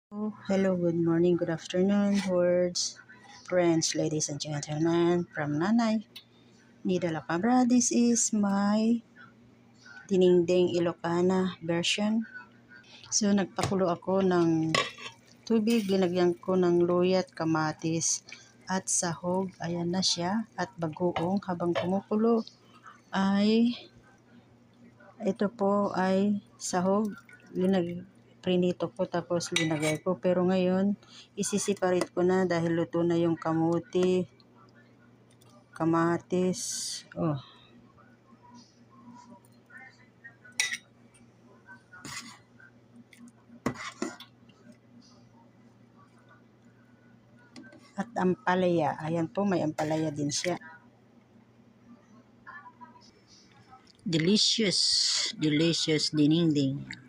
Oh, hello, good morning, good afternoon, words, friends, ladies and gentlemen, from Nanay Nida Lacabra. This is my Diningding Ilocana version. So, nagpakulo ako ng tubig, linagyan ko ng luya at kamatis at sahog. Ayan na siya. At bagoong habang kumukulo ay ito po ay sahog. Prinito ko tapos linagay ko. Pero ngayon, isisiparate ko na dahil luto na yung kamuti, kamatis. Oh. At ampalaya. Ayan po, may ampalaya din siya. Delicious, delicious dininding.